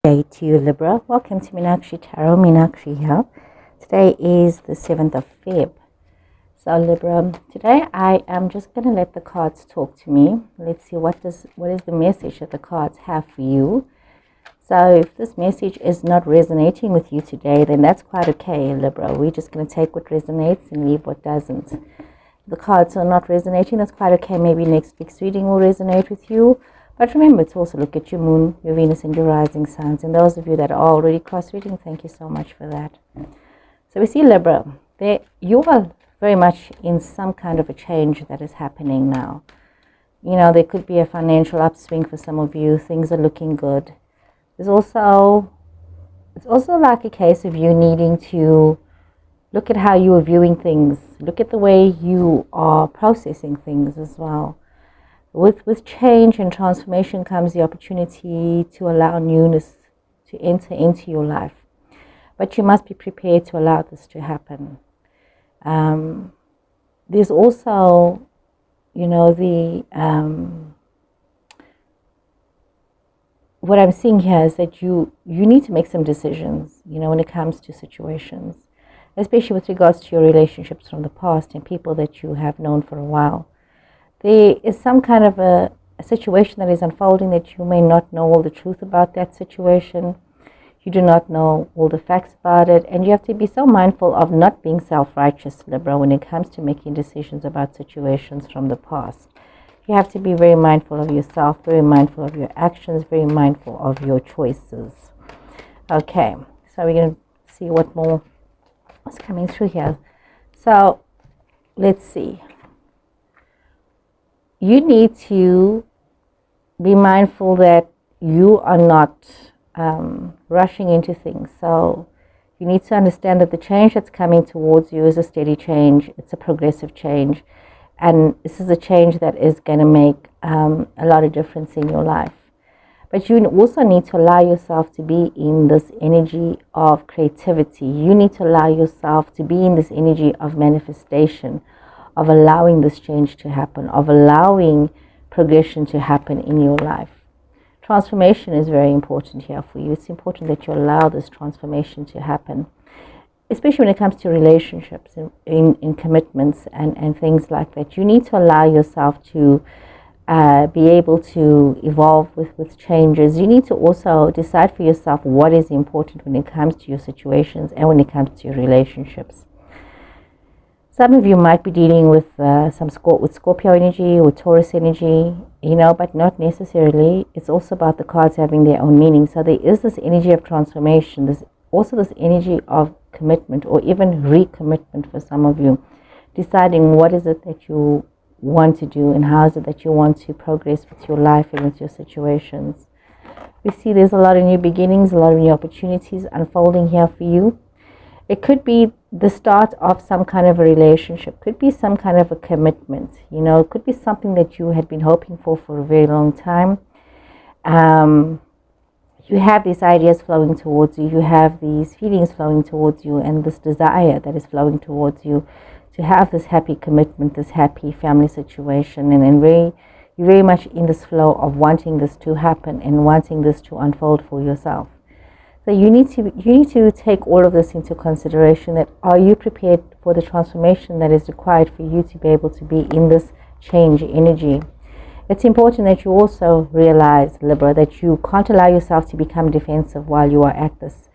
Day to you, Libra. Welcome to Meenakshi Tarot. Meenakshi here. Today is the 7th of Feb. So Libra, today I am just going to let the cards talk to me. Let's see what is the message that the cards have for you. So if this message is not resonating with you today, then that's quite okay, Libra. We're just going to take what resonates and leave what doesn't. If the cards are not resonating, that's quite okay. Maybe next week's reading will resonate with you. But remember to also look at your moon, your Venus, and your rising signs. And those of you that are already cross-reading, thank you so much for that. So we see Libra. You are very much in some kind of a change that is happening now. You know, there could be a financial upswing for some of you. Things are looking good. It's also like a case of you needing to look at how you are viewing things. Look at the way you are processing things as well. With change and transformation comes the opportunity to allow newness to enter into your life. But you must be prepared to allow this to happen. There's also, you know, what I'm seeing here is that you need to make some decisions, you know, when it comes to situations, especially with regards to your relationships from the past and people that you have known for a while. There is some kind of a situation that is unfolding that you may not know all the truth about that situation. You do not know all the facts about it. And you have to be so mindful of not being self-righteous, Libra, when it comes to making decisions about situations from the past. You have to be very mindful of yourself, very mindful of your actions, very mindful of your choices. Okay, so we're going to see what more is coming through here. So let's see. You need to be mindful that you are not rushing into things. So you need to understand that the change that's coming towards you is a steady change. It's a progressive change. And this is a change that is going to make a lot of difference in your life. But you also need to allow yourself to be in this energy of creativity. You need to allow yourself to be in this energy of manifestation, of allowing this change to happen, of allowing progression to happen in your life. Transformation is very important here for you. It's important that you allow this transformation to happen, especially when it comes to relationships, in commitments and things like that. You need to allow yourself to be able to evolve with changes. You need to also decide for yourself what is important when it comes to your situations and when it comes to your relationships. Some of you might be dealing with with Scorpio energy or Taurus energy, you know, but not necessarily. It's also about the cards having their own meaning. So there is this energy of transformation. There's also this energy of commitment or even recommitment for some of you. Deciding what is it that you want to do and how is it that you want to progress with your life and with your situations. We see there's a lot of new beginnings, a lot of new opportunities unfolding here for you. It could be the start of some kind of a relationship, could be some kind of a commitment, you know, it could be something that you had been hoping for a very long time. You have these ideas flowing towards you, you have these feelings flowing towards you, and this desire that is flowing towards you to have this happy commitment, this happy family situation, and you're very much in this flow of wanting this to happen and wanting this to unfold for yourself. So you need to take all of this into consideration. That are you prepared for the transformation that is required for you to be able to be in this change energy? It's important that you also realize, Libra, that you can't allow yourself to become defensive while you are at this.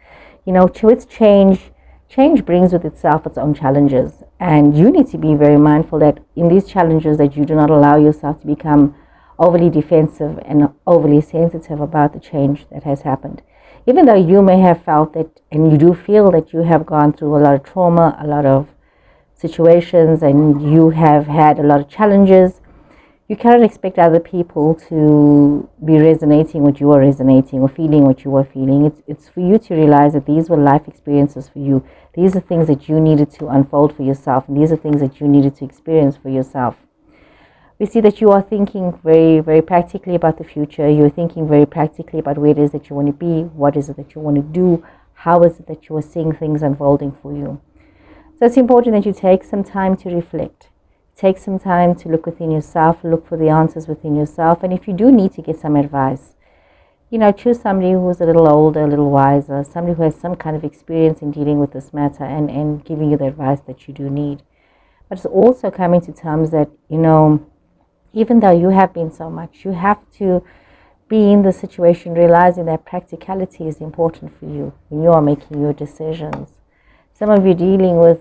You know, with change brings with itself its own challenges. And you need to be very mindful that in these challenges that you do not allow yourself to become overly defensive and overly sensitive about the change that has happened. Even though you may have felt that, and you do feel that you have gone through a lot of trauma, a lot of situations, and you have had a lot of challenges, you cannot expect other people to be resonating what you are resonating or feeling what you are feeling. It's for you to realize that these were life experiences for you. These are things that you needed to unfold for yourself, and these are things that you needed to experience for yourself. We see that you are thinking very, very practically about the future. You're thinking very practically about where it is that you want to be, what is it that you want to do, how is it that you are seeing things unfolding for you. So it's important that you take some time to reflect. Take some time to look within yourself, look for the answers within yourself. And if you do need to get some advice, choose somebody who's a little older, a little wiser, somebody who has some kind of experience in dealing with this matter and giving you the advice that you do need. But it's also coming to terms that, even though you have been so much, you have to be in the situation realizing that practicality is important for you when you are making your decisions. Some of you dealing with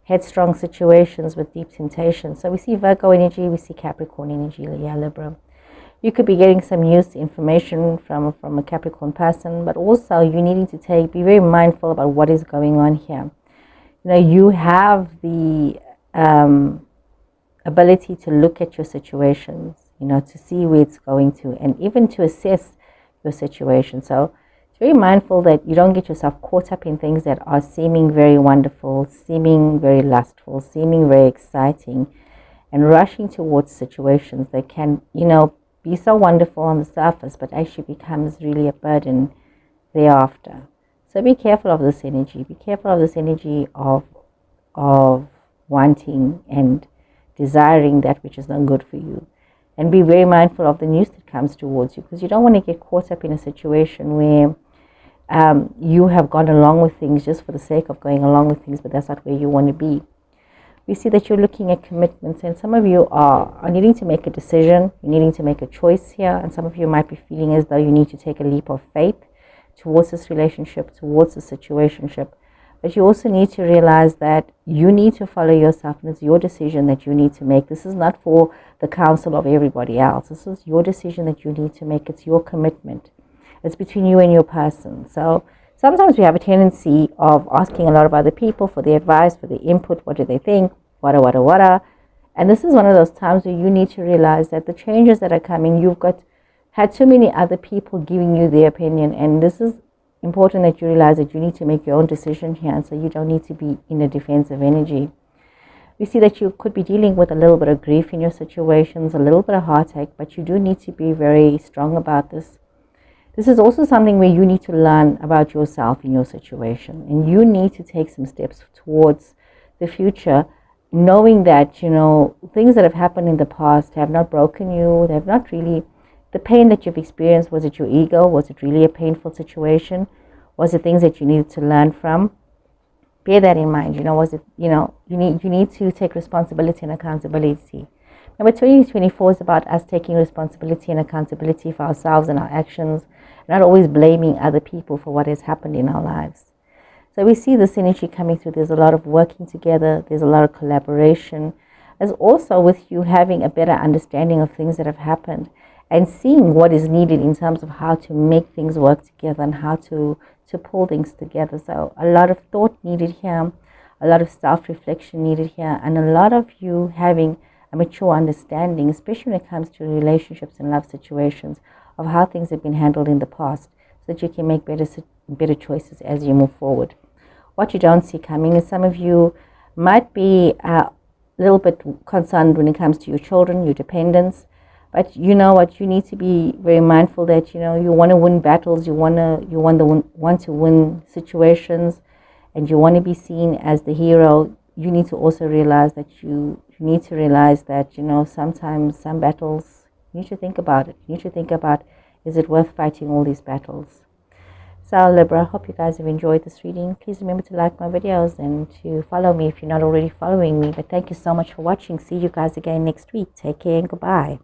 headstrong situations with deep temptations. So we see Virgo energy, we see Capricorn energy, yeah, Libra. You could be getting some news information from a Capricorn person, but also you needing to be very mindful about what is going on here. You have the ability to look at your situations, to see where it's going to, and even to assess your situation. So it's very mindful that you don't get yourself caught up in things that are seeming very wonderful, seeming very lustful, seeming very exciting, and rushing towards situations that can, be so wonderful on the surface, but actually becomes really a burden thereafter. So be careful of this energy. Be careful of this energy of wanting and desiring that which is not good for you. And be very mindful of the news that comes towards you, because you don't want to get caught up in a situation where you have gone along with things just for the sake of going along with things, but that's not where you want to be. We see that you're looking at commitments, and some of you are needing to make a decision, you're needing to make a choice here, and some of you might be feeling as though you need to take a leap of faith towards this relationship, towards this situationship. But you also need to realize that you need to follow yourself, and it's your decision that you need to make. This is not for the counsel of everybody else. This is your decision that you need to make. It's your commitment. It's between you and your person. So sometimes we have a tendency of asking a lot of other people for their advice, for their input. What do they think? Wada. And this is one of those times where you need to realize that the changes that are coming, had too many other people giving you their opinion. And this is important that you realize that you need to make your own decision here. And so you don't need to be in a defensive energy. We see that you could be dealing with a little bit of grief in your situations, a little bit of heartache, but you do need to be very strong about this. This is also something where you need to learn about yourself in your situation, and you need to take some steps towards the future, knowing that, things that have happened in the past have not broken you. They have not really, the pain that you've experienced, was it your ego? Was it really a painful situation? Was it things that you needed to learn from? Bear that in mind. Was it, you need to take responsibility and accountability. Number 2024 is about us taking responsibility and accountability for ourselves and our actions, not always blaming other people for what has happened in our lives. So we see this energy coming through. There's a lot of working together. There's a lot of collaboration. There's also with you having a better understanding of things that have happened and seeing what is needed in terms of how to make things work together and how to pull things together. So a lot of thought needed here, a lot of self-reflection needed here, and a lot of you having a mature understanding, especially when it comes to relationships and love situations, of how things have been handled in the past, so that you can make better choices as you move forward. What you don't see coming is some of you might be a little bit concerned when it comes to your children, your dependents, but you know what, you need to be very mindful that you want to win battles, you want to win situations, and you want to be seen as the hero. You need to also realize that you need to realize that sometimes some battles, you need to think about it. You need to think about, is it worth fighting all these battles? So Libra, hope you guys have enjoyed this reading. Please remember to like my videos and to follow me if you're not already following me. But thank you so much for watching. See you guys again next week. Take care and goodbye.